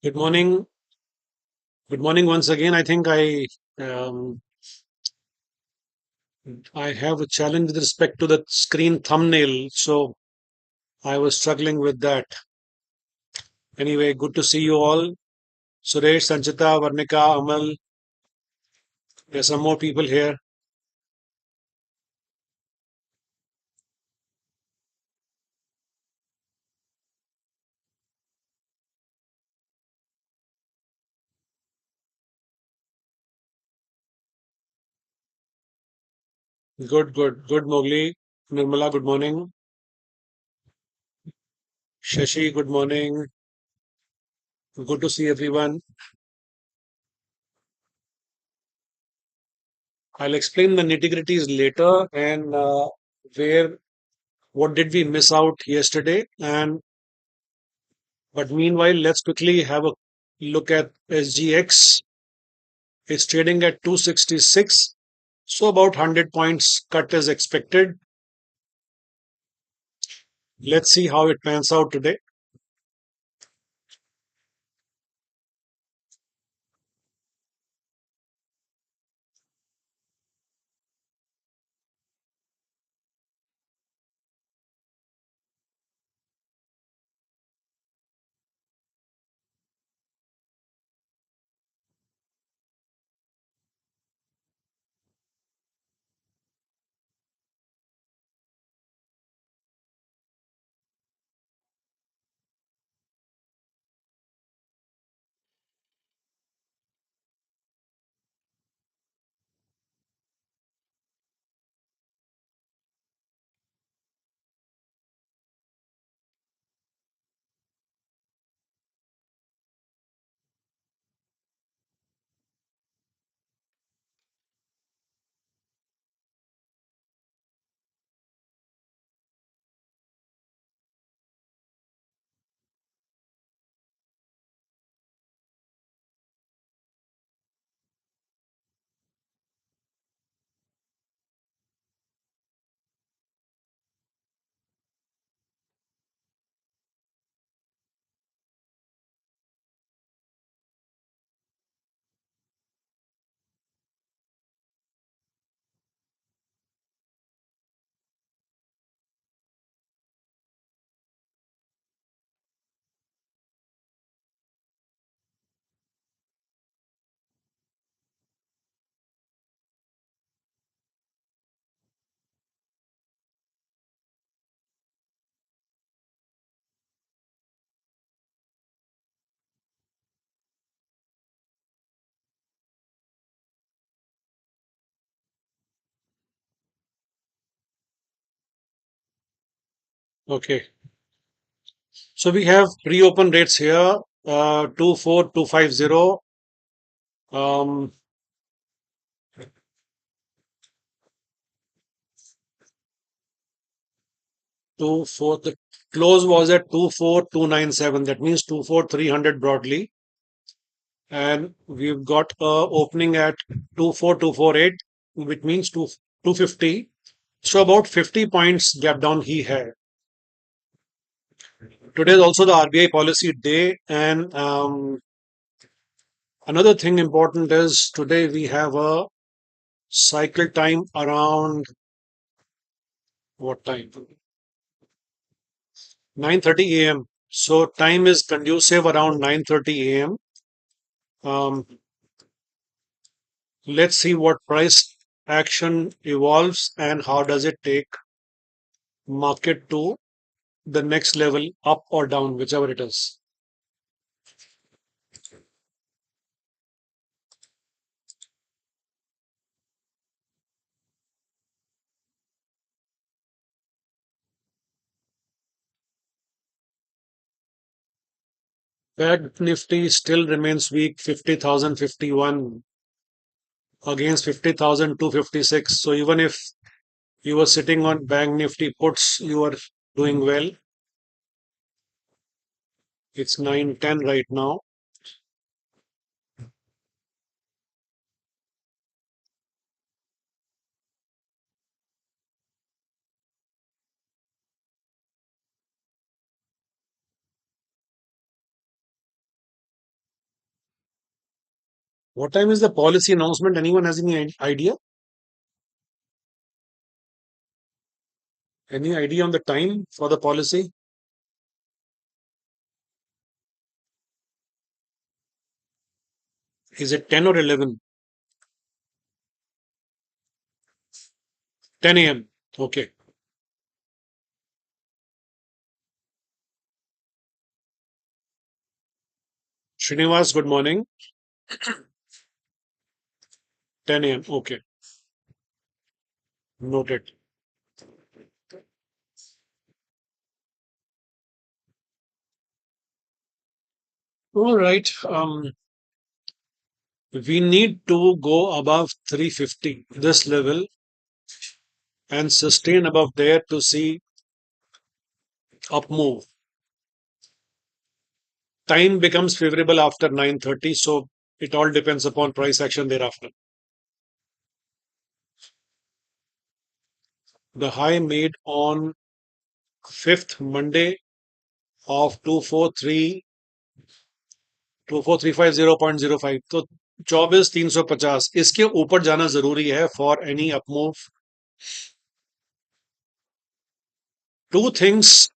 Good morning. Good morning once again. I think um, I have a challenge with respect to the screen thumbnail, so I was struggling with that. Anyway, good to see you all. Suresh, Sanchita, Varnika, Amal. There's some more people here. Good, Mowgli. Nirmala, good morning. Shashi, good morning. Good to see everyone. I'll explain the nitty-gritties later and where what did we miss out yesterday. And but meanwhile, let's quickly have a look at SGX. It's trading at 266. So about 100 points cut is expected. Let's see how it pans out today. Okay. So we have pre-open rates here, 24250, um, 24. The close was at 24297. That means 24300 broadly. And we've got a opening at 24248, which means 250. So about 50 points gap down he had. Today is also the RBI policy day, and another thing important is today we have a cycle time around what time? 9:30 a.m. So time is conducive around 9:30 a.m. Um, let's see what price action evolves and how does it take market to the next level, up or down, whichever it is. Bank Nifty still remains weak, 50,051 against 50,256. So even if you were sitting on Bank Nifty puts, you are doing well. It's 9:10 right now. What time is the policy announcement? Anyone has any idea? Any idea on the time for the policy? Is it 10 or 11? 10 a.m. Okay. Srinivas, good morning. 10 a.m. Okay. Noted. All right. We need to go above 350, this level, and sustain above there to see up move. Time becomes favorable after 9:30, so it all depends upon price action thereafter. The high made on 5th Monday of 24350.05, तो 24,350 इसके ऊपर जाना जरूरी है for any up move. Two things,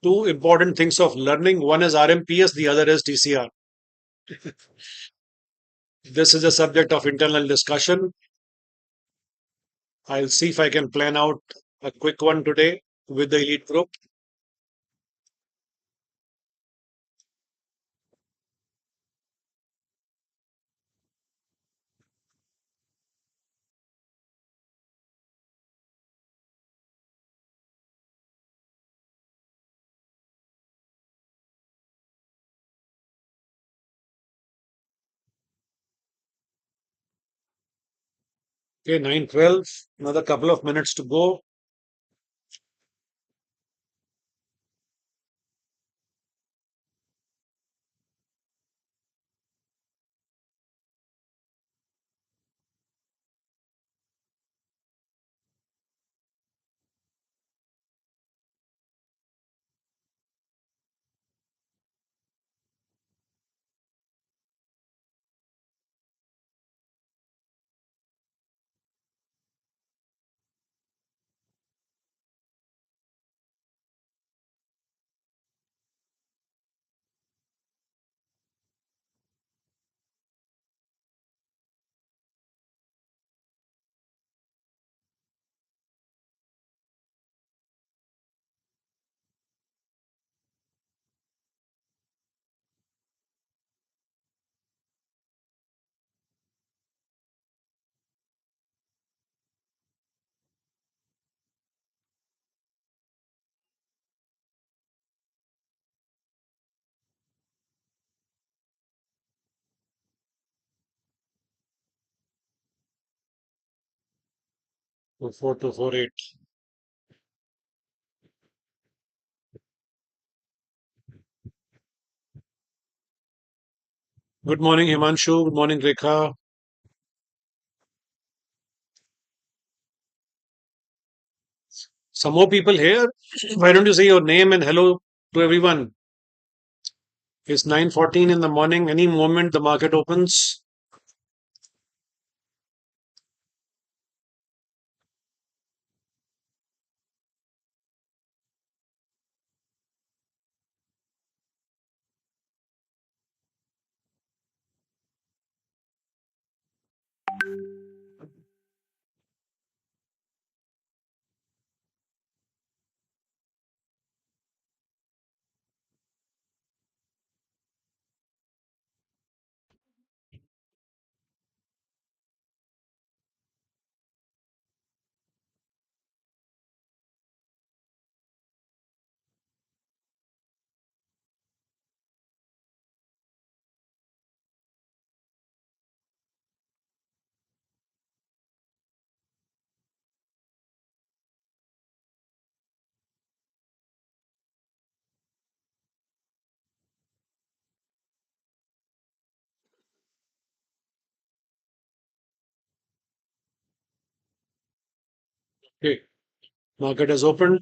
two important things of learning. One is RMPS, the other is TCR. This is a subject of internal discussion. I'll see if I can plan out a quick one today with the elite group. Okay, 9:12. Another couple of minutes to go. So 4248. Good morning, Himanshu. Good morning, Rekha. Some more people here. Why don't you say your name and hello to everyone? It's 9:14 in the morning. Any moment the market opens. Okay. Market has opened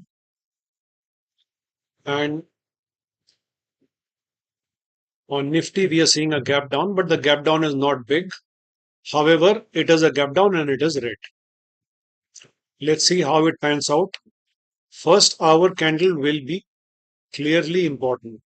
and On Nifty, we are seeing a gap down, but the gap down is not big. However, it is a gap down and it is red. Let's see how it pans out. First hour candle will be clearly important.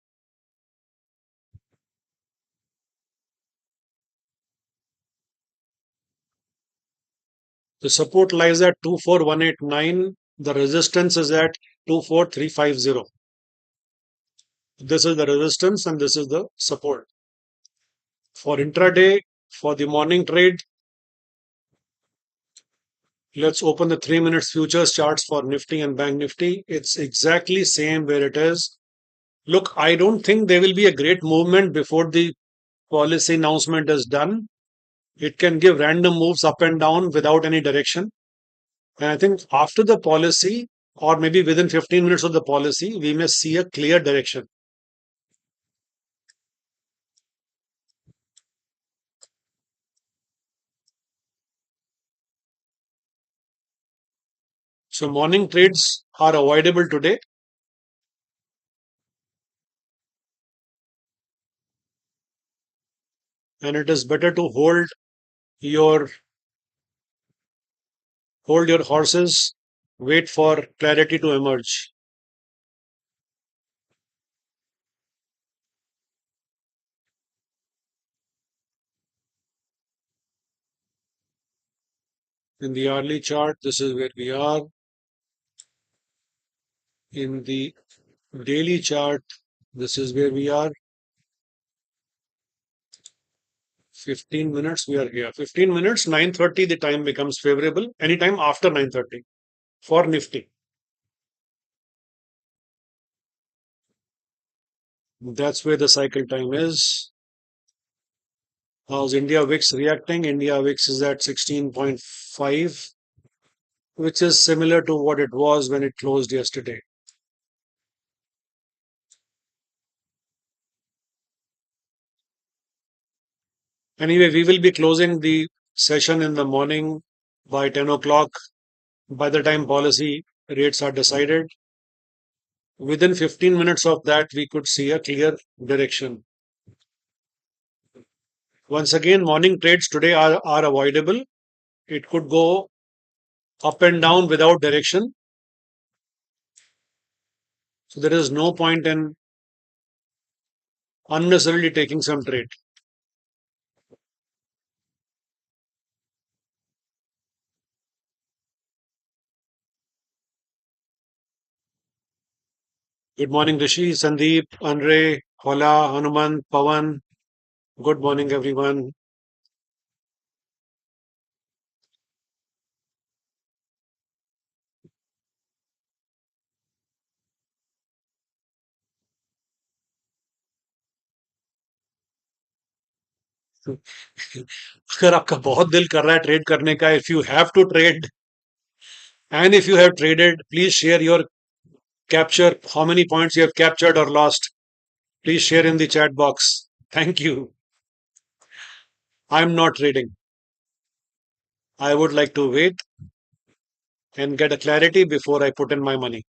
The support lies at 24189. The resistance is at 24350. This is the resistance and this is the support. For intraday, for the morning trade, let's open the 3 minutes futures charts for Nifty and Bank Nifty. It's exactly same where it is. Look, I don't think there will be a great movement before the policy announcement is done. It can give random moves up and down without any direction. And I think after the policy, or maybe within 15 minutes of the policy, we may see a clear direction. So morning trades are avoidable today, and it is better to your hold your horses, wait for clarity to emerge. In the hourly chart, this is where we are. In the daily chart, this is where we are. 15 minutes, we are here. 15 minutes, 9:30, the time becomes favorable. Anytime after 9:30 for Nifty. That's where the cycle time is. How's India VIX reacting? India VIX is at 16.5, which is similar to what it was when it closed yesterday. Anyway, we will be closing the session in the morning by 10 o'clock. By the time policy rates are decided, within 15 minutes of that, we could see a clear direction. Once again, morning trades today are avoidable. It could go up and down without direction. So there is no point in unnecessarily taking some trade. Good morning, Rishi, Sandeep, Andre, Hola, Hanuman, Pawan. Good morning, everyone. अगर आपका बहुत दिल कर रहा है trade करने का, if you have to trade and if you have traded, please share your capture, how many points you have captured or lost. Please share in the chat box. Thank you. I'm not trading. I would like to wait and get a clarity before I put in my money.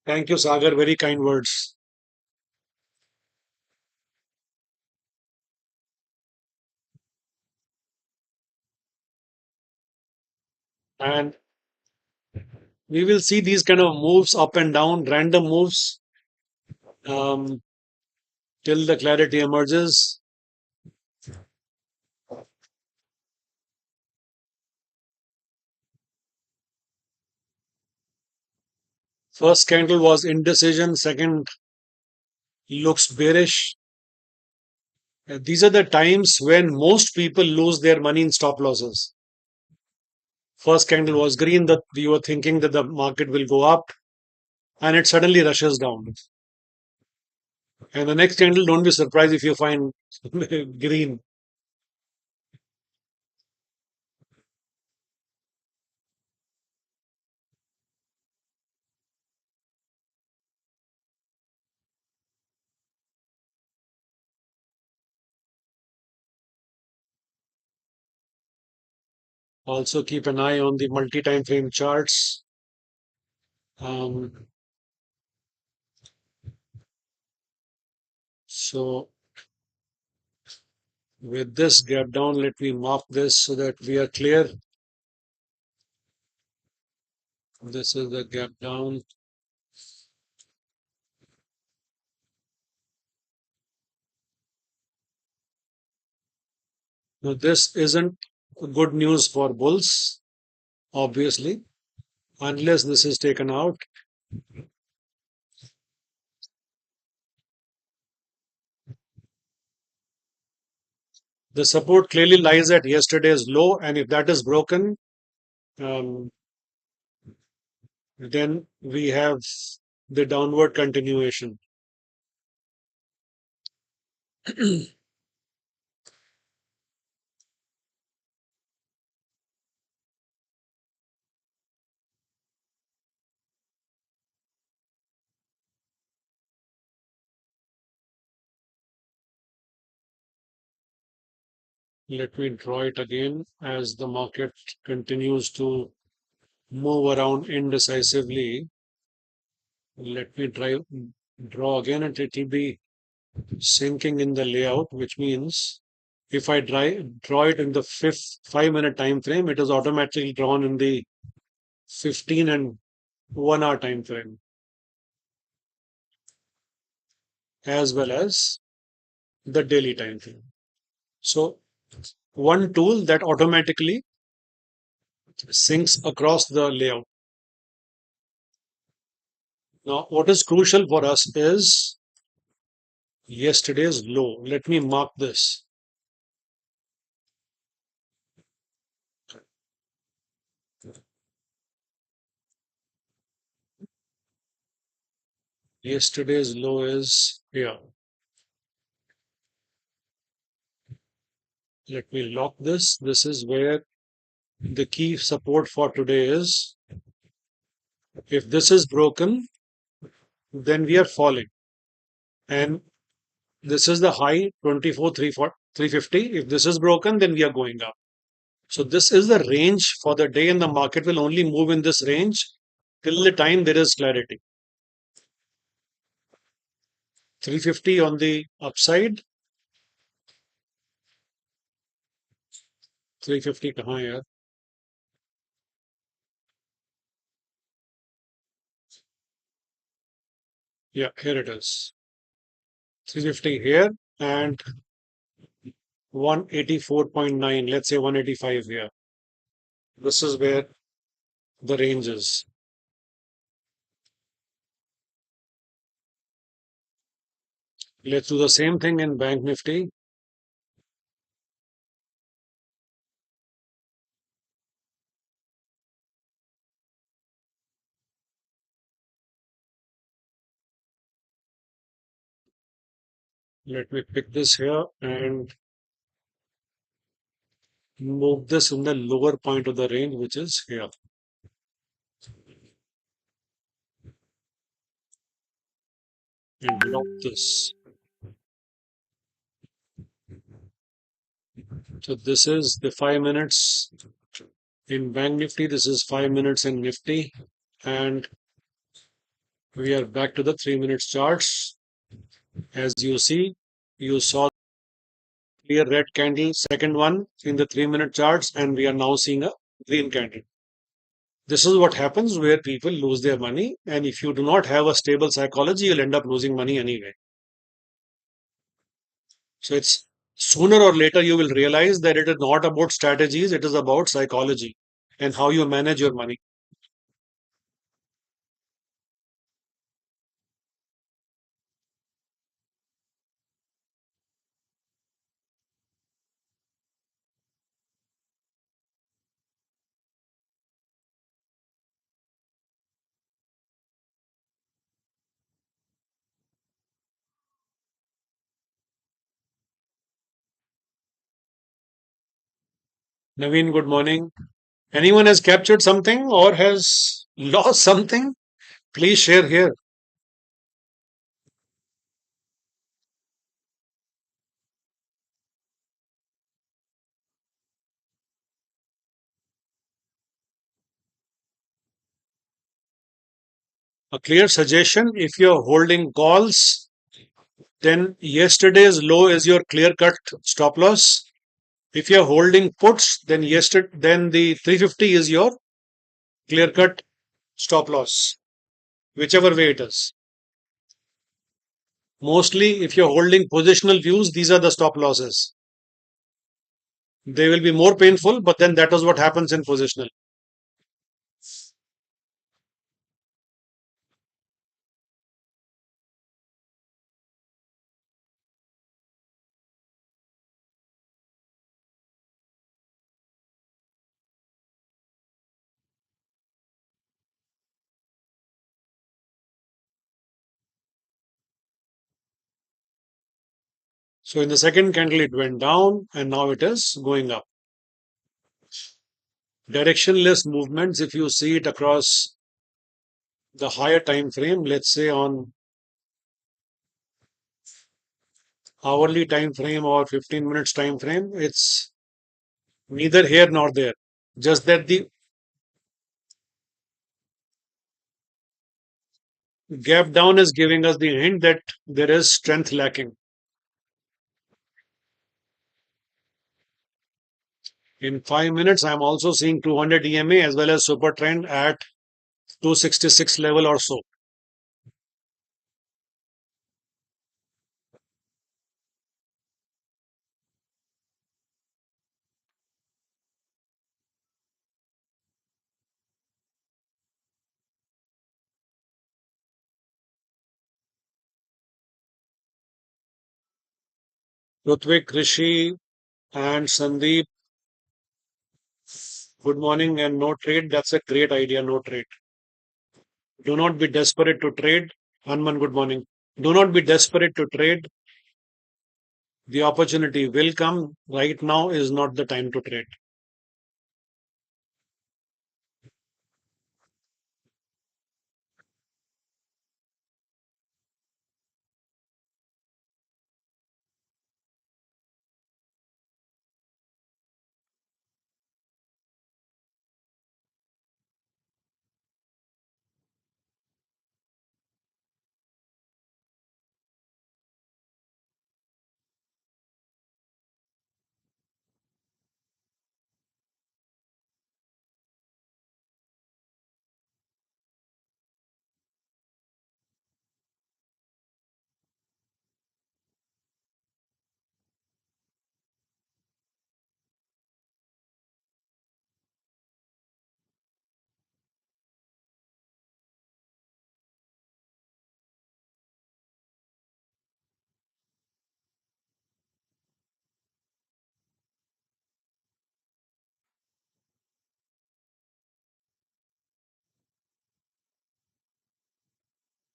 Thank you, Sagar. Very kind words. And We will see these kind of moves up and down, random moves, um, till the clarity emerges. First candle was indecision, second looks bearish. These are the times when most people lose their money in stop losses. First candle was green, that you were thinking that the market will go up, and it suddenly rushes down. And the next candle, don't be surprised if you find green. Also, keep an eye on the multi-time frame charts. Um, so, with this gap down, let me mark this so that we are clear. This is the gap down. Now, this isn't good news for bulls, obviously, unless this is taken out. The support clearly lies at yesterday's low, and if that is broken, um, then we have the downward continuation. Let me draw it again as the market continues to move around indecisively. Let me draw again, and it will be sinking in the layout, which means if I draw it in the 5 minute time frame, it is automatically drawn in the 15 and 1 hour time frame, as well as the daily time frame. So, one tool that automatically syncs across the layout. Now, what is crucial for us is yesterday's low. Let me mark this. Yesterday's low is here. Let me lock this. This is where the key support for today is. If this is broken, then we are falling. And this is the high 24,350. If this is broken, then we are going up. So this is the range for the day, and the market will only move in this range till the time there is clarity. 350 on the upside, 350 kahan hai yaar? Yeah, here it is. 350 here and 184.9, let's say 185 here. This is where the range is. Let's do the same thing in Bank Nifty. Let me pick this here and move this in the lower point of the range, which is here. And lock this. So this is the 5 minutes in Bank Nifty. This is 5 minutes in Nifty. And we are back to the 3 minutes charts. As you see, you saw clear red candle, second one in the 3 minute charts, and we are now seeing a green candle. This is what happens where people lose their money. And if you do not have a stable psychology, you'll end up losing money anyway. So it's sooner or later you will realize that it is not about strategies, it is about psychology and how you manage your money. Naveen, good morning. Anyone has captured something or has lost something? Please share here. A clear suggestion, if you're holding calls, then yesterday's low is your clear cut stop loss. If you're holding puts, then then the 350 is your clear cut stop loss, whichever way it is. Mostly, if you're holding positional views, these are the stop losses. They will be more painful, but then that is what happens in positional. So in the second candle, it went down and now it is going up. Directionless movements, if you see it across the higher time frame, let's say on hourly time frame or 15 minutes time frame, it's neither here nor there. Just that the gap down is giving us the hint that there is strength lacking. In 5 minutes, I'm also seeing 200 EMA as well as super trend at 266 level or so. Rutvik, Rishi, and Sandeep, good morning and no trade. That's a great idea, no trade. Do not be desperate to trade. Hanman, good morning. Do not be desperate to trade. The opportunity will come. Right now is not the time to trade.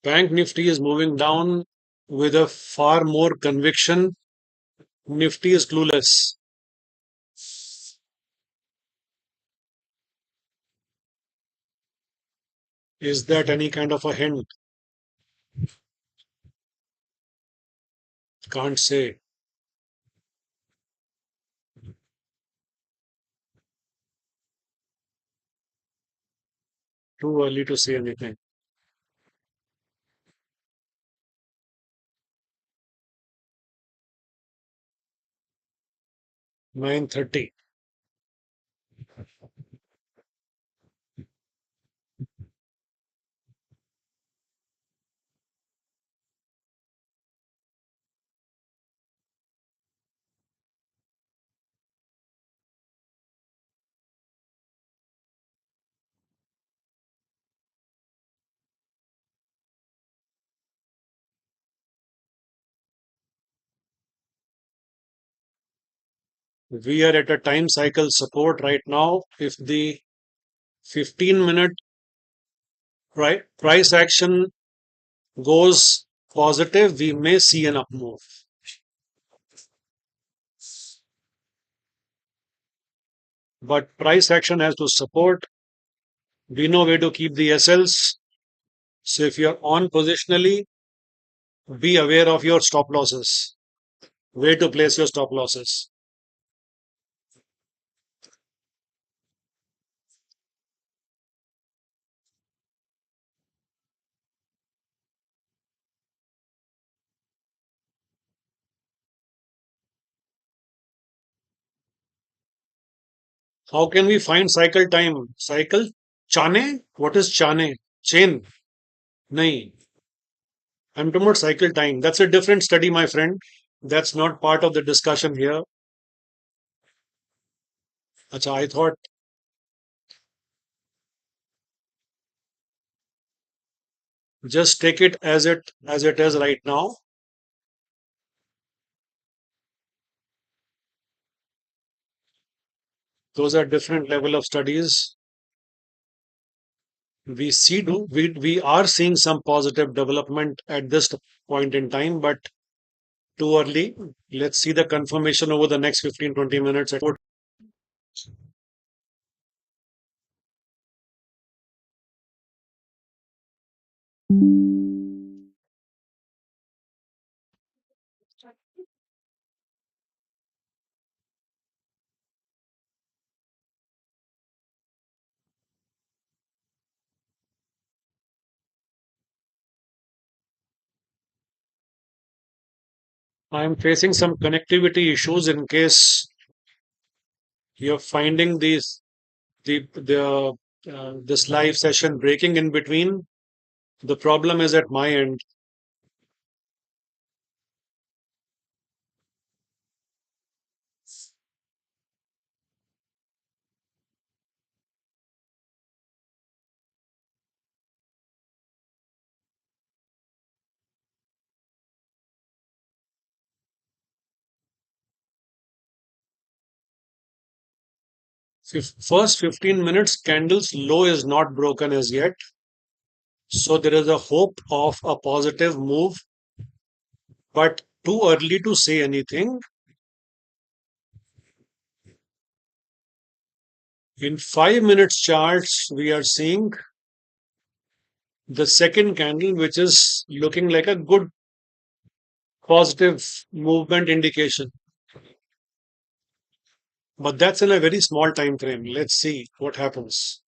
Bank Nifty is moving down with a far more conviction. Nifty is clueless. Is that any kind of a hint? Can't say. Too early to say anything. 9:30. We are at a time cycle support right now. If the 15-minute price action goes positive, we may see an up move. But price action has to support. We know where to keep the SLs. So if you're on positionally, be aware of your stop losses, where to place your stop losses. How can we find cycle time? Cycle? Chane? What is chane? Chain? Nahi. I'm talking about cycle time. That's a different study, my friend. That's not part of the discussion here. Acha, I thought just take it as it is right now. Those are different level of studies. We are seeing some positive development at this point in time, but too early. Let's see the confirmation over the next 15-20 minutes. I'm facing some connectivity issues in case you're finding this live session breaking in between. The problem is at my end. First 15 minutes candles low is not broken as yet. So there is a hope of a positive move, but too early to say anything. In 5 minutes charts, we are seeing the second candle, which is looking like a good positive movement indication. But that's in a very small time frame. Let's see what happens.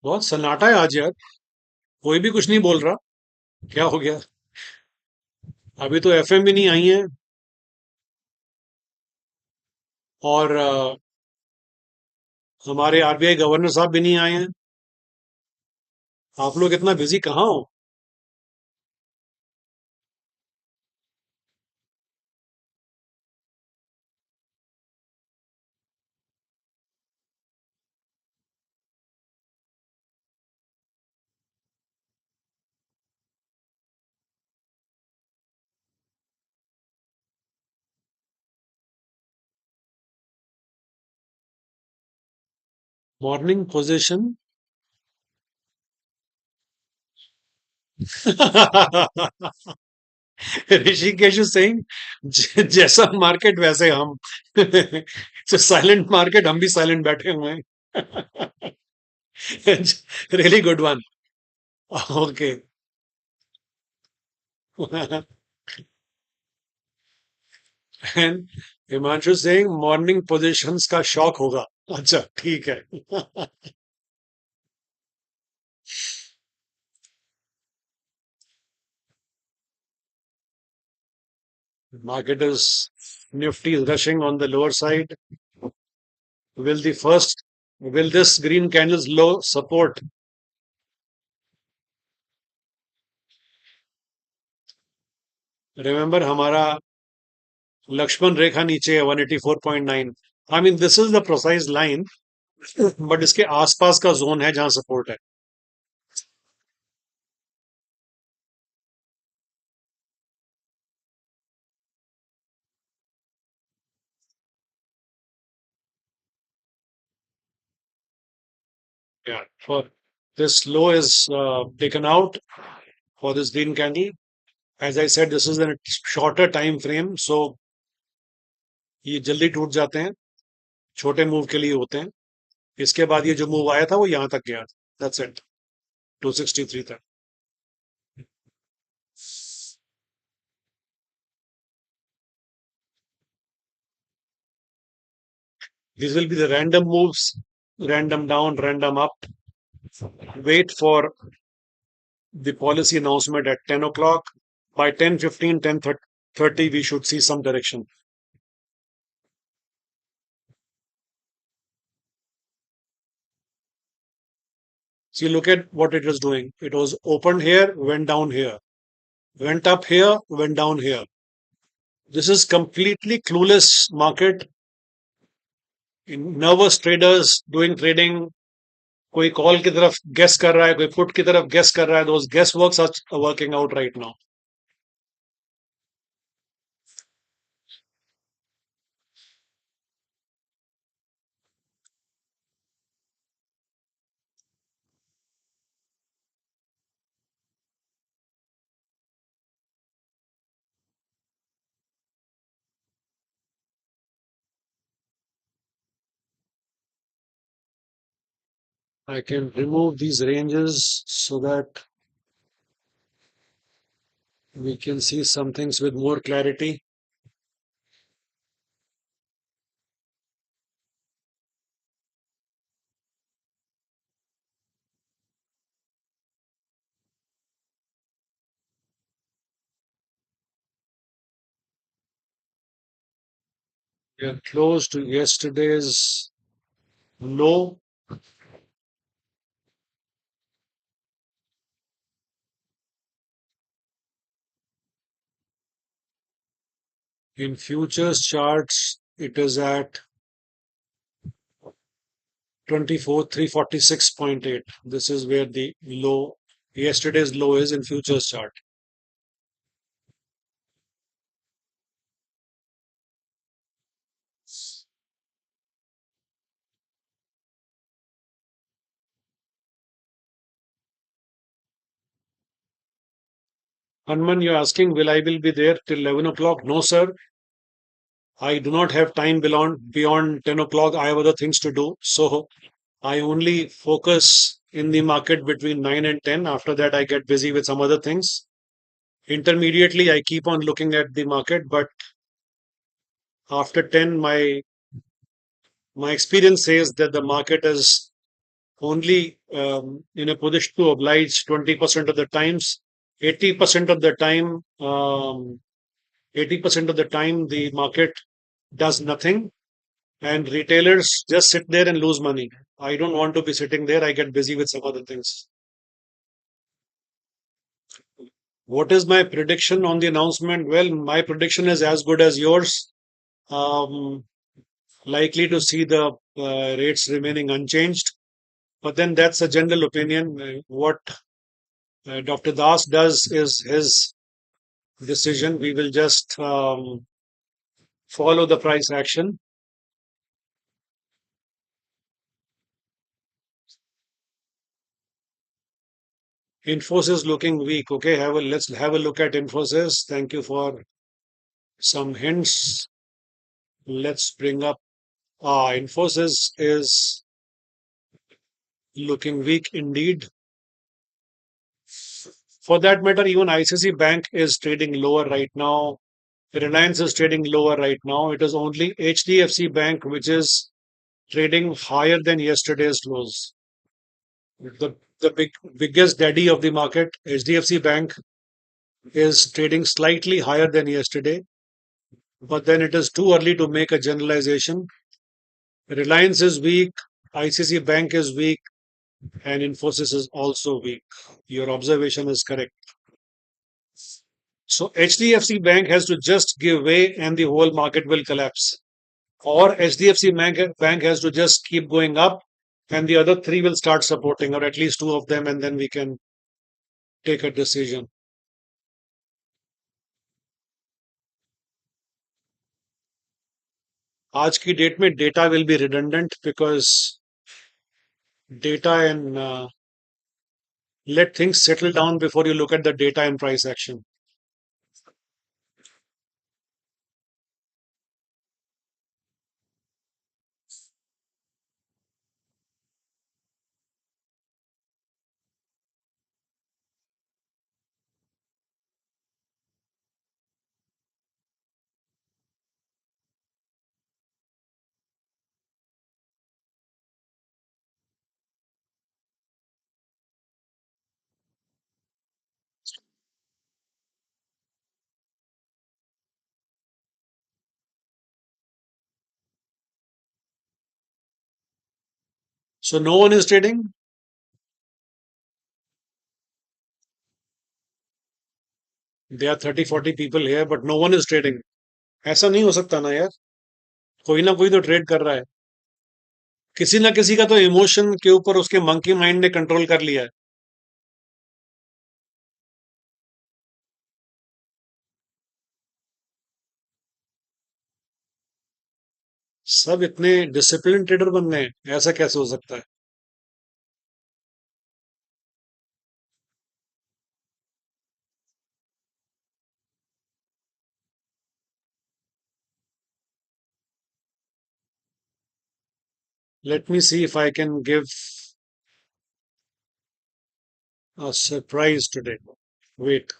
बहुत सन्नाटा है आज यार. कोई भी कुछ नहीं बोल रहा. क्या हो गया? अभी तो एफएम भी नहीं आई है. और हमारे आरबीआई गवर्नर साहब भी नहीं आए हैं. आप लोग इतना बिजी कहाँ हो? Morning position. Rishikesh is saying जैसा मार्केट वैसे हम. साइलेंट मार्केट, हम भी साइलेंट बैठे हुए हैं. Really good one. Okay. And Himanshu Singh morning positions का शौक होगा. अच्छा ठीक है. Market is Nifty is rushing on the lower side. Will the first, will this green candle's low support? Remember, हमारा लक्ष्मण रेखा नीचे है 184.9. I mean, this is the precise line, but इसके आसपास का जोन है जहां सपोर्ट है. Yeah, for this low is taken out for this green candle. As I said, this is a shorter time frame, so ये जल्दी टूट जाते हैं. छोटे मूव के लिए होते हैं. इसके बाद ये जो मूव आया था वो यहां तक गया. That's it. 263 तक. These will be the random moves, random down, random up. Wait for the policy announcement at 10 o'clock. By 10:15, 10:30, we should see some direction. See, look at what it was doing. It was opened here, went down here, went up here, went down here. This is completely clueless market. Nervous traders doing trading. कोई call की तरफ guess कर रहा है, कोई put की तरफ guess कर रहा है. Those guess works are working out right now. I can remove these ranges so that we can see some things with more clarity. We are close to yesterday's low. In futures charts, it is at 24,346.8. This is where the low, yesterday's low is in futures chart. Hanman, you're asking, will I will be there till 11 o'clock? No, sir. I do not have time beyond 10 o'clock. I have other things to do. So I only focus in the market between 9 and 10. After that, I get busy with some other things. Intermediately, I keep on looking at the market, but after 10, my experience says that the market is only in a position to oblige 20% of the times. 80% of the time, 80% of the time, the market does nothing, and retailers just sit there and lose money. I don't want to be sitting there. I get busy with some other things. What is my prediction on the announcement? Well, my prediction is as good as yours. Um, Likely to see the rates remaining unchanged. But then that's a general opinion. What Dr. Das does is his decision. We will just follow the price action. Infosys looking weak. Okay, let's have a look at Infosys. Thank you for some hints. Let's bring up. Infosys is looking weak indeed. For that matter, even ICICI Bank is trading lower right now. Reliance is trading lower right now. It is only HDFC Bank which is trading higher than yesterday's close. The biggest daddy of the market, HDFC Bank, is trading slightly higher than yesterday. but then it is too early to make a generalization. Reliance is weak, ICC Bank is weak, and Infosys is also weak. Your observation is correct. So HDFC Bank has to just give way and the whole market will collapse. Or Bank has to just keep going up and the other three will start supporting, or at least two of them, and then we can take a decision. आज की date में data will be redundant because data and let things settle down before you look at the data and price action. So no one is trading. There are 30-40 people here, but no one is trading. ऐसा नहीं हो सकता ना यार. कोई ना कोई तो ट्रेड कर रहा है. किसी ना किसी का तो इमोशन के ऊपर उसके मंकी माइंड ने कंट्रोल कर लिया है. सब इतने डिसिप्लिन ट्रेडर बन गए हैं, ऐसा कैसे हो सकता है? Let me see if I can give a surprise today. Wait.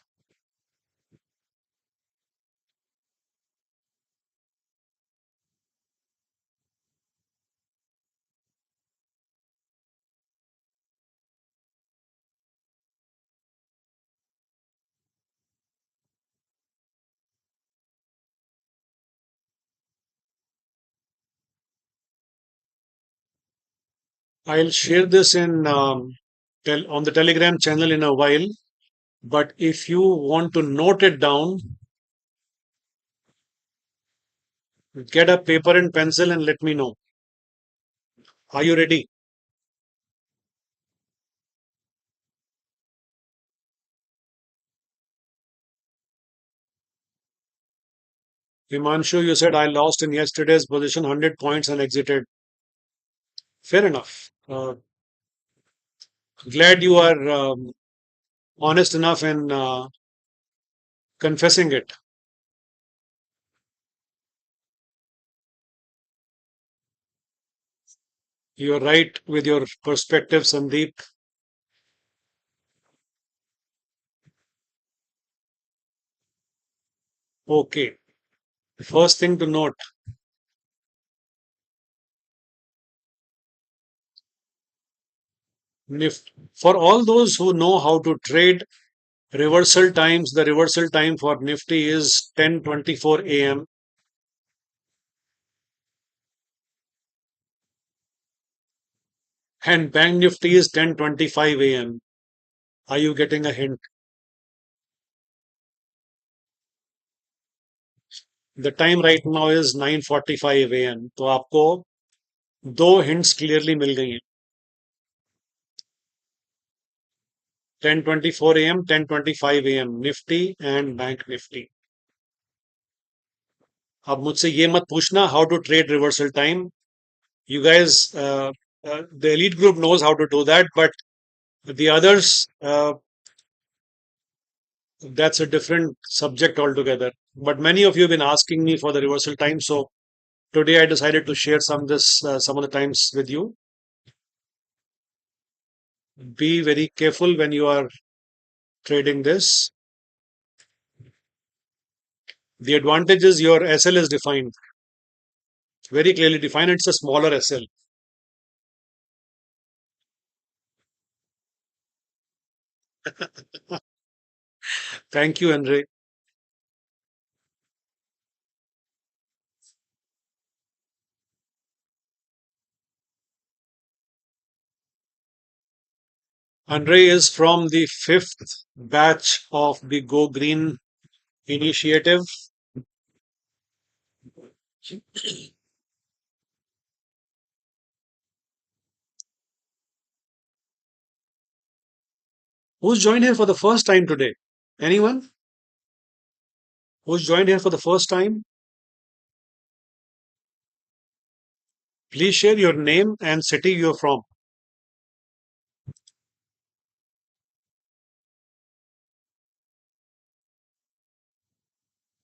I'll share this in on the Telegram channel in a while. But if you want to note it down, get a paper and pencil and let me know. Are you ready? Himanshu, you said I lost in yesterday's position 100 points and exited. Fair enough. Glad you are honest enough in confessing it. You're right with your perspective, Sandeep. Okay. First thing to note, for all those who know how to trade reversal times, the reversal time for Nifty is 10:24 a.m. and Bank Nifty is 10:25 a.m. Are you getting a hint? The time right now is 9:45 a.m. तो आपको दो hints clearly मिल गई हैं. 10:24 a.m., 10:25 a.m. Nifty and Bank Nifty. अब मुझसे ये मत पूछना how to trade reversal time. You guys, the elite group knows how to do that, but the others, that's a different subject altogether. But many of you have been asking me for the reversal time, so today I decided to share some of the times with you. Be very careful when you are trading this. The advantage is your SL is defined, very clearly defined. It's a smaller SL. Thank you, Andre. Andre is from the fifth batch of the Go Green initiative. Who's joined here for the first time today? Anyone who's joined here for the first time? Please share your name and city you're from.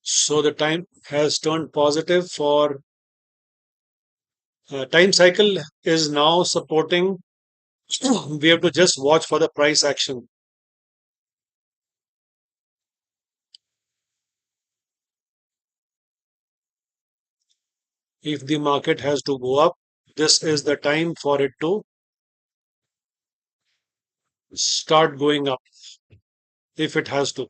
So the time has turned positive for time cycle is now supporting. We have to just watch for the price action. If the market has to go up, this is the time for it to start going up if it has to.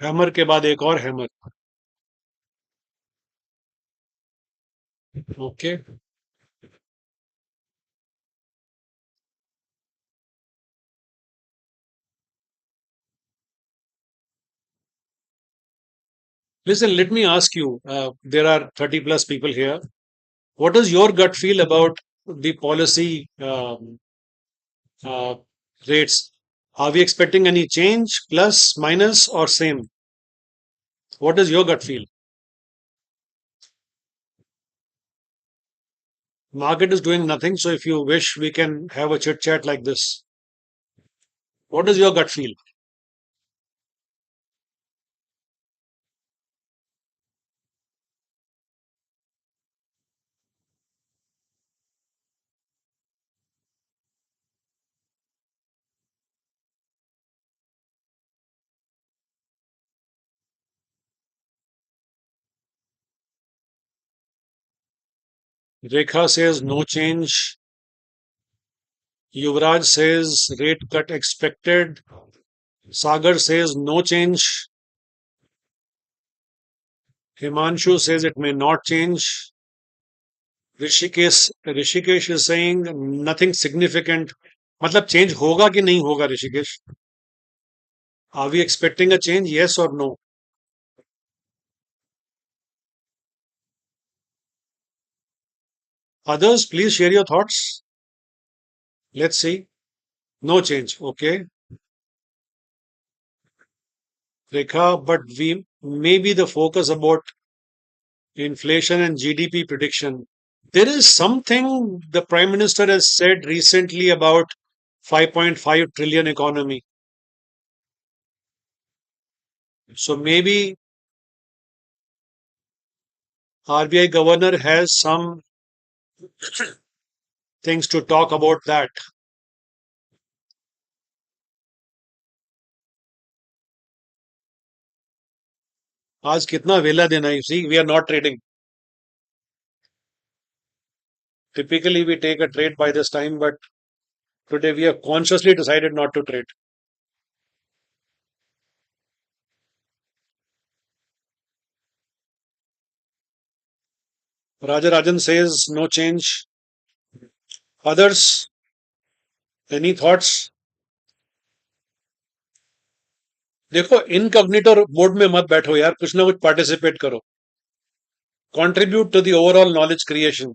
Hammer के बाद एक और hammer. Okay. Listen, let me ask you. There are 30 plus people here. What does your gut feel about the policy uh, rates? Are we expecting any change, plus, minus, or same? What does your gut feel? Market is doing nothing, so if you wish, we can have a chit chat like this. What does your gut feel? Rekha says no change. Yuvraj says rate cut expected. Sagar says no change. Himanshu says it may not change. Rishikesh is saying nothing significant. मतलब change होगा कि नहीं होगा Rishikesh? Are we expecting a change? Yes or no? Others, please share your thoughts. Let's see. No change. Okay. Rekha, but we maybe the focus about inflation and GDP prediction. There is something the Prime Minister has said recently about 5.5 trillion economy. So maybe RBI governor has some things to talk about that. आज कितना वेला देना है? See, we are not trading. Typically, we take a trade by this time, but today we have consciously decided not to trade. Rajarajan says no change. Others, any thoughts? देखो incognito board में मत बैठो यार, कुछ ना कुछ participate करो. Contribute to the overall knowledge creation.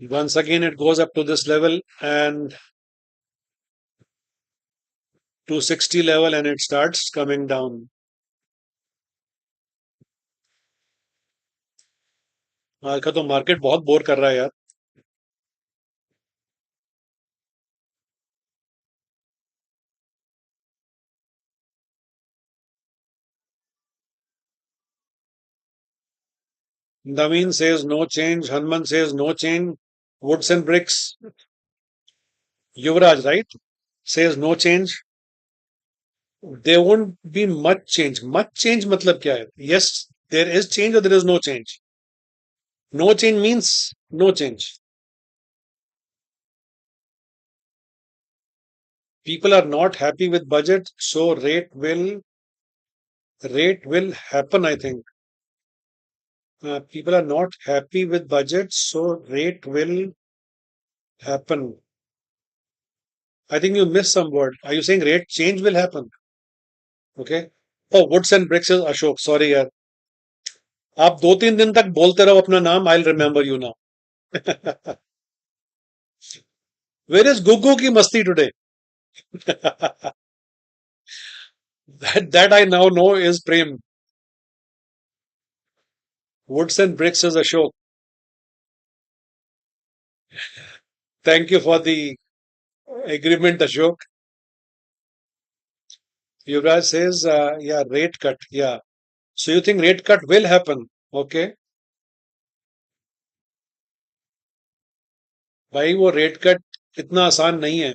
Once again, it goes up to this level and 260 level and it starts coming down. आज का तो मार्केट बहुत बोर कर रहा है यार. Naveen says no change. Hanuman says no change. Woods and bricks. Yuvraj, right? Says no change. There won't be much change. Much change matlab kya hai? Yes, there is change or there is no change. No change means no change. People are not happy with budget, so rate will happen. I think people are not happy with budget, so rate will happen. I think you missed some word. Are you saying rate change will happen? Okay. Oh, woods and bricks is Ashok. Sorry यार. आप 2-3 दिन तक बोलते रहो अपना नाम. I'll remember you now. Where is Gugu ki masti today? That I now know is Prem. Woods and bricks is Ashok. Thank you for the agreement, Ashok. Yuvraj says, yeah, rate cut. Yeah. So you think rate cut will happen? Okay. भाई वो rate cut इतना आसान नहीं है.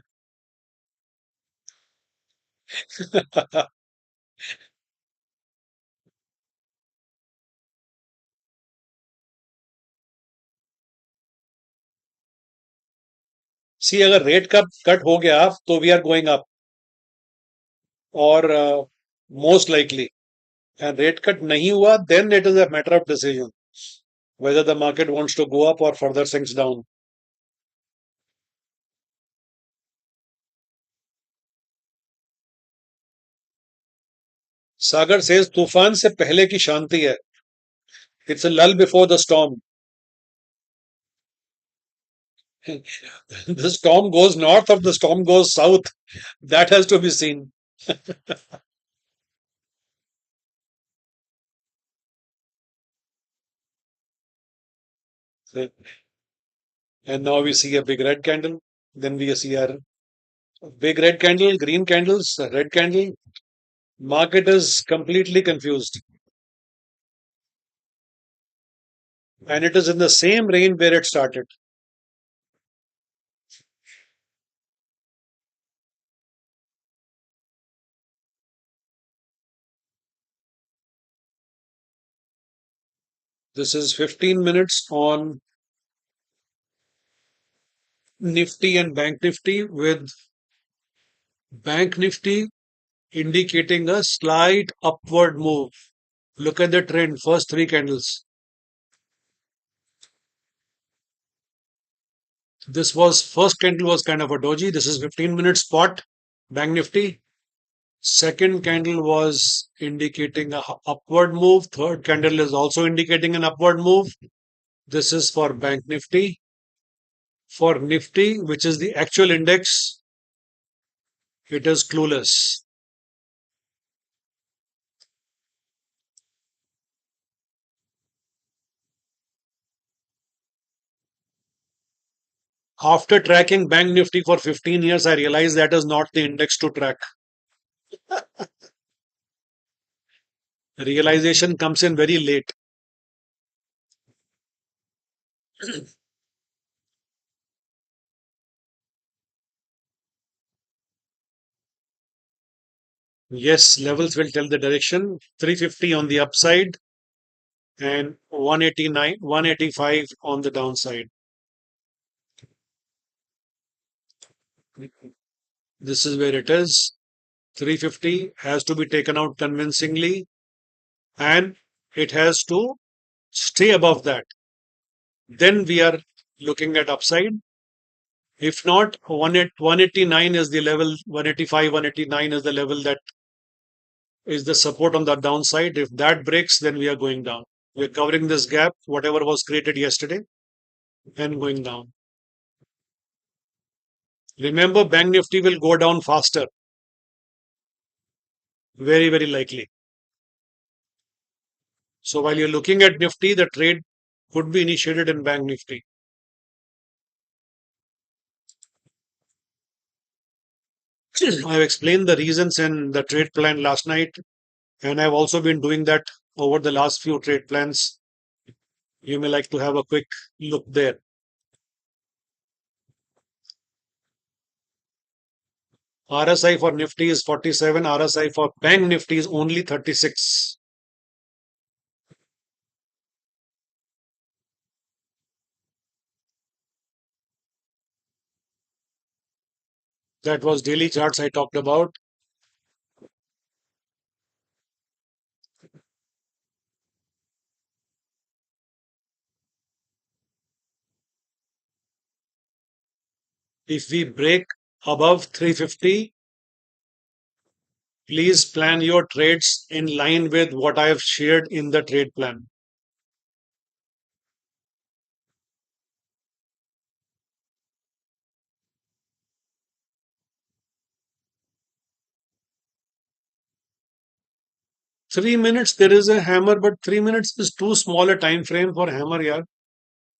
सी अगर rate का cut हो गया तो वी आर गोइंग अप और most likely and rate cut नहीं हुआ then it is a matter of decision whether the market wants to go up or further sinks down. Sagar says तूफान से पहले की शांति है. इट्स अ लल before the storm. The storm goes north or the storm goes south. That has to be seen. And now we see a big red candle. Then we see a big red candle, green candles, a red candle. Market is completely confused. And it is in the same range where it started. This is 15 minutes on Nifty and Bank Nifty, with Bank Nifty indicating a slight upward move. Look at the trend, first three candles. This was first candle was kind of a doji. This is 15-minute spot, Bank Nifty. Second candle was indicating a upward move. Third candle is also indicating an upward move. This is for Bank Nifty. For Nifty, which is the actual index, it is clueless. After tracking Bank Nifty for 15 years, I realized that is not the index to track. Realization comes in very late. Yes, levels will tell the direction. 350 on the upside and 189, 185 on the downside. This is where it is. 350 has to be taken out convincingly and it has to stay above that. Then we are looking at upside. If not, 189 is the level, 185, 189 is the level that is the support on the downside. If that breaks, then we are going down. We're covering this gap, whatever was created yesterday, and going down. Remember, Bank Nifty will go down faster, very, very likely. So while you're looking at Nifty, the trade could be initiated in Bank Nifty. I've explained the reasons in the trade plan last night, and I've also been doing that over the last few trade plans. You may like to have a quick look there. RSI for Nifty is 47. RSI for Bank Nifty is only 36. That was daily charts I talked about. If we break above 350, please plan your trades in line with what I have shared in the trade plan. 3 minutes, there is a hammer, but 3 minutes is too small a time frame for hammer, yeah.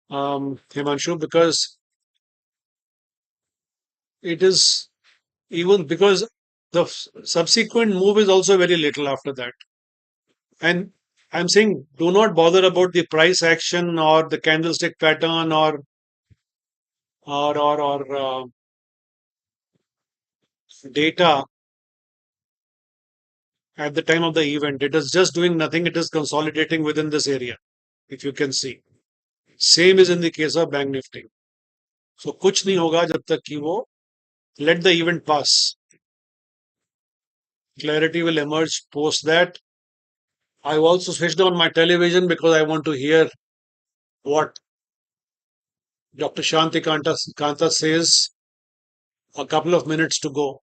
Himanshu, because it is even because the subsequent move is also very little after that. And I'm saying do not bother about the price action or the candlestick pattern or data at the time of the event. It is just doing nothing. It is consolidating within this area, if you can see. Same is in the case of Bank Nifty. So कुछ नहीं होगा जब तक कि वो let the event pass. Clarity will emerge post that. I've also switched on my television because I want to hear what Dr. Shanti Kanta says a couple of minutes to go.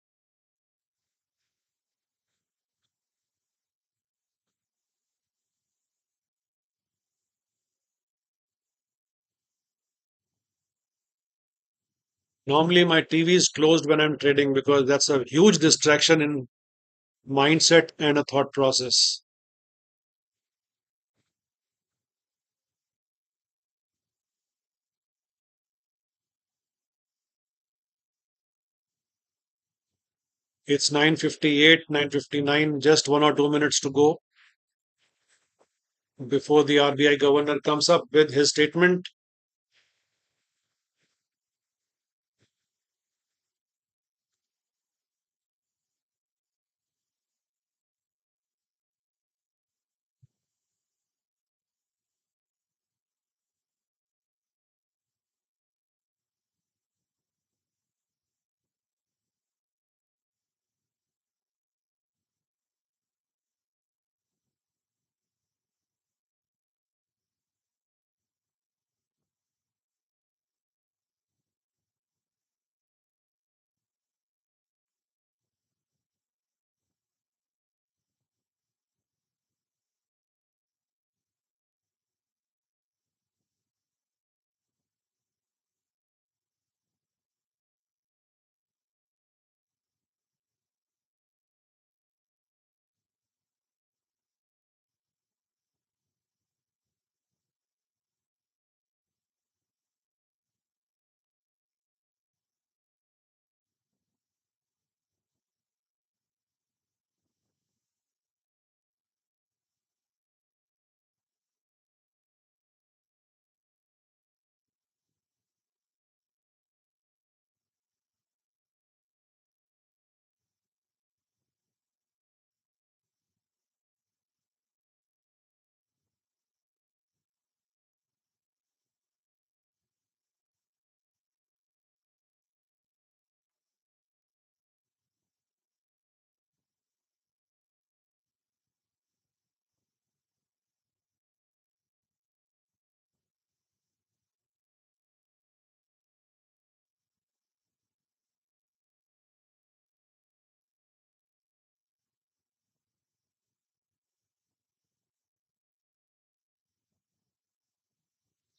Normally, my TV is closed when I'm trading because that's a huge distraction in mindset and a thought process. It's 9:58, 9:59, just 1 or 2 minutes to go before the RBI governor comes up with his statement.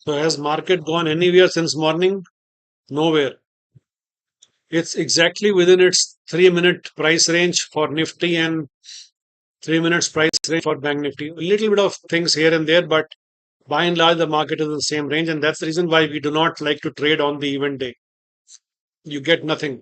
So has market gone anywhere since morning? Nowhere. It's exactly within its 3 minute price range for Nifty and 3 minutes price range for Bank Nifty. A little bit of things here and there, but by and large, the market is in the same range. And that's the reason why we do not like to trade on the event day. You get nothing.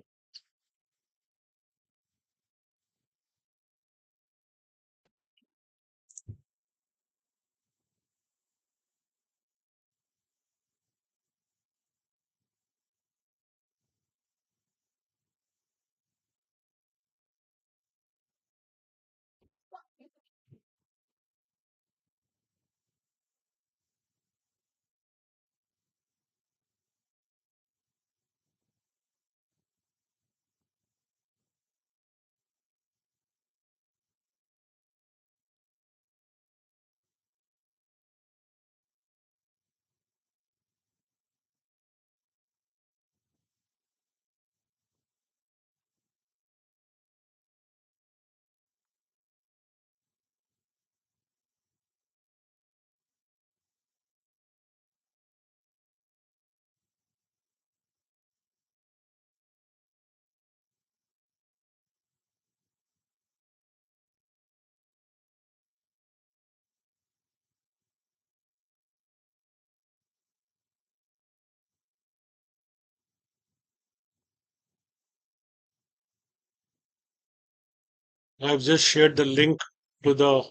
I've just shared the link to the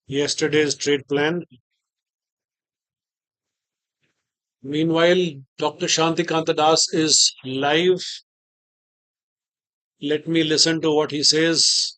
yesterday's trade plan. Meanwhile, Dr. Shanti Das is live. Let me listen to what he says.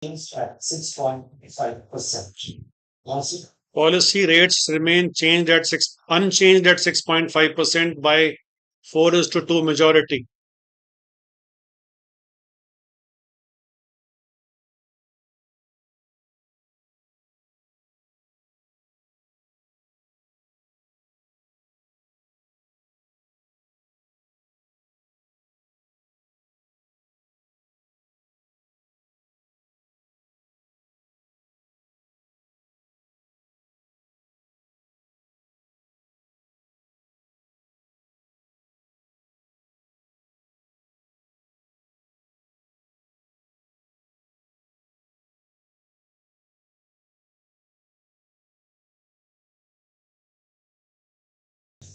At 6.5%. Policy rates remain unchanged at 6.5% by 4 is to 2 majority.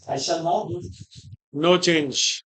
I shall now do. No change.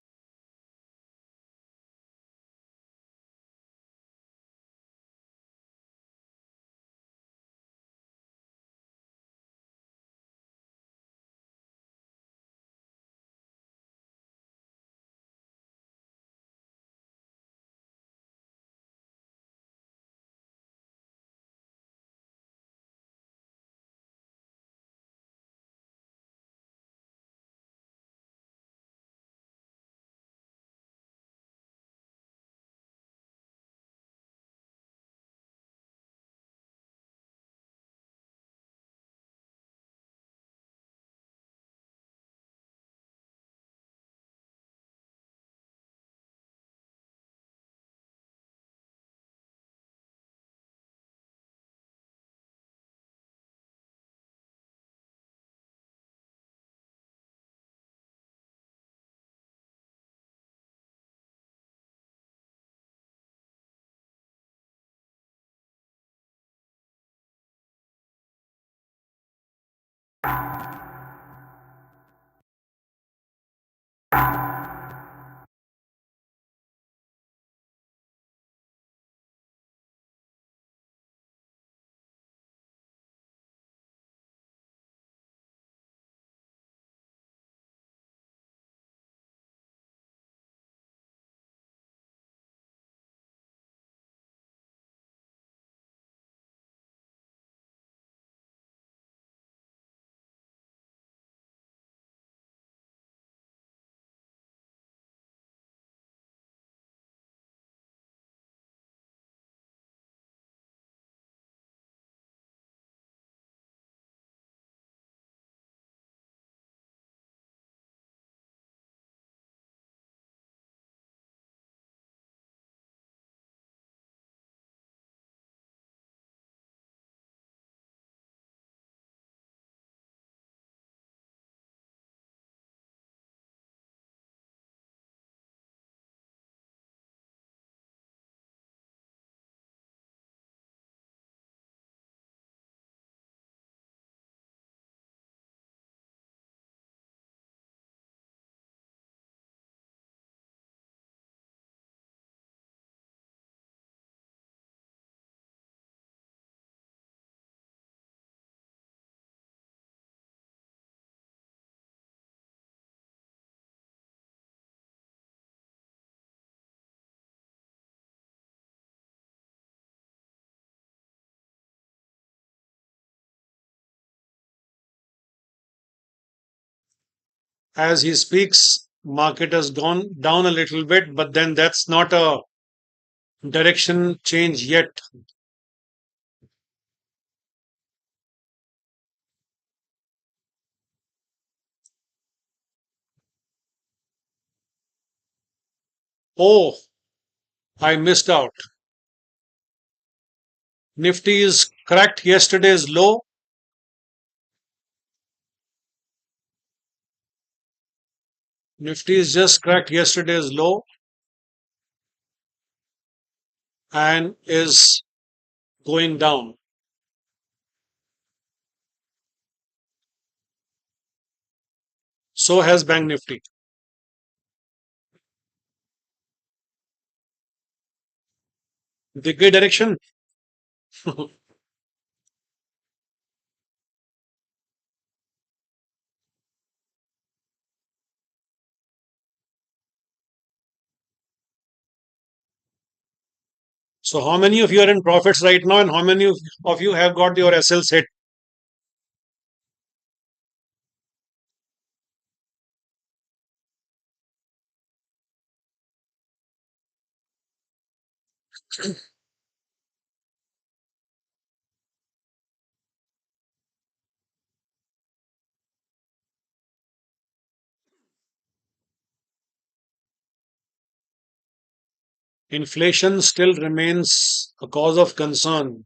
As he speaks, market has gone down a little bit, but then that's not a direction change yet. Oh, I missed out. Nifty is cracked yesterday's low. Nifty is just cracked yesterday's low and is going down. So has Bank Nifty. Decay direction. So how many of you are in profits right now, and how many of you have got your SLs hit? Inflation still remains a cause of concern.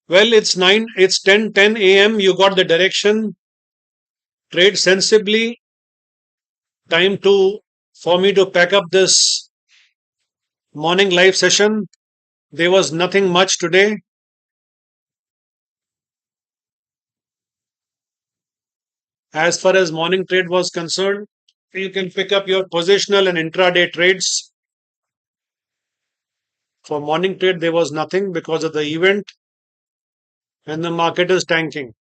Well, it's 10:10 a.m. You got the direction. Trade sensibly. Time to for me to pack up this morning live session. There was nothing much today. As far as morning trade was concerned, you can pick up your positional and intraday trades. For morning trade, there was nothing because of the event, and the market is tanking.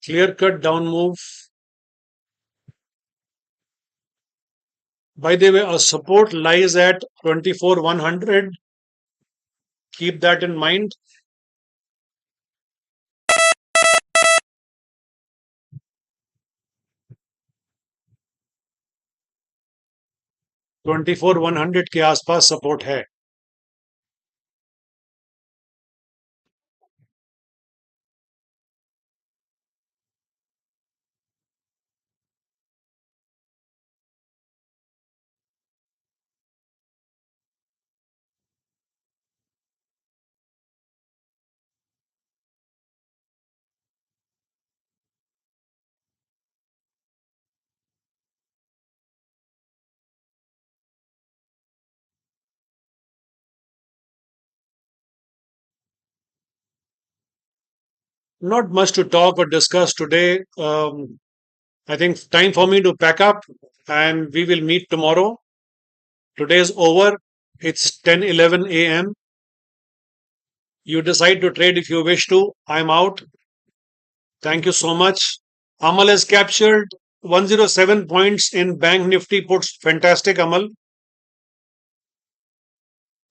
Clear cut down move. By the way, our support lies at 24,100. Keep that in mind. 24,100 के आसपास support है. Not much to talk or discuss today. I think time for me to pack up, and we will meet tomorrow. Today is over. It's 10:11 a.m. You decide to trade if you wish to. I'm out. Thank you so much. Amal has captured 107 points in Bank Nifty puts. Fantastic, Amal.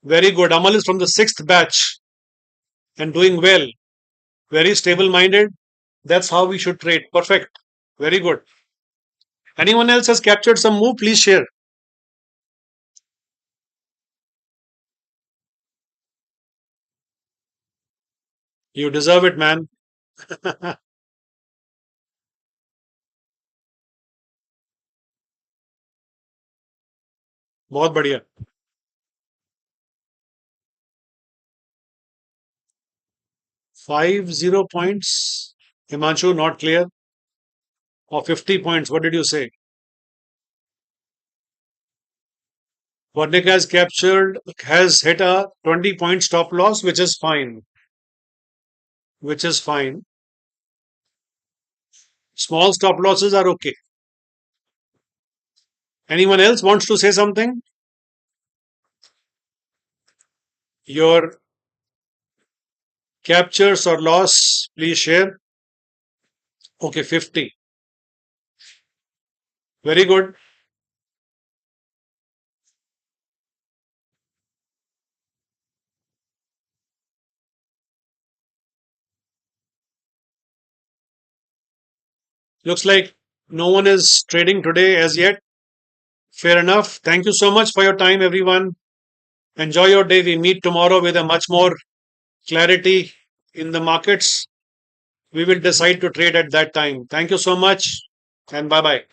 Very good. Amal is from the sixth batch and doing well. Very stable minded. That's how we should trade. Perfect. Very good. Anyone else has captured some move? Please share. You deserve it, man. बहुत बढ़िया. 50 points. Himanshu, not clear. Or 50 points. What did you say? Varnika has captured, has hit a 20-point stop loss, which is fine. Which is fine. Small stop losses are okay. Anyone else wants to say something? Your captures or loss, please share. Okay, 50. Very good. Looks like no one is trading today as yet. Fair enough. Thank you so much for your time, everyone. Enjoy your day. We meet tomorrow with a much more clarity in the markets. We will decide to trade at that time. Thank you so much and bye bye.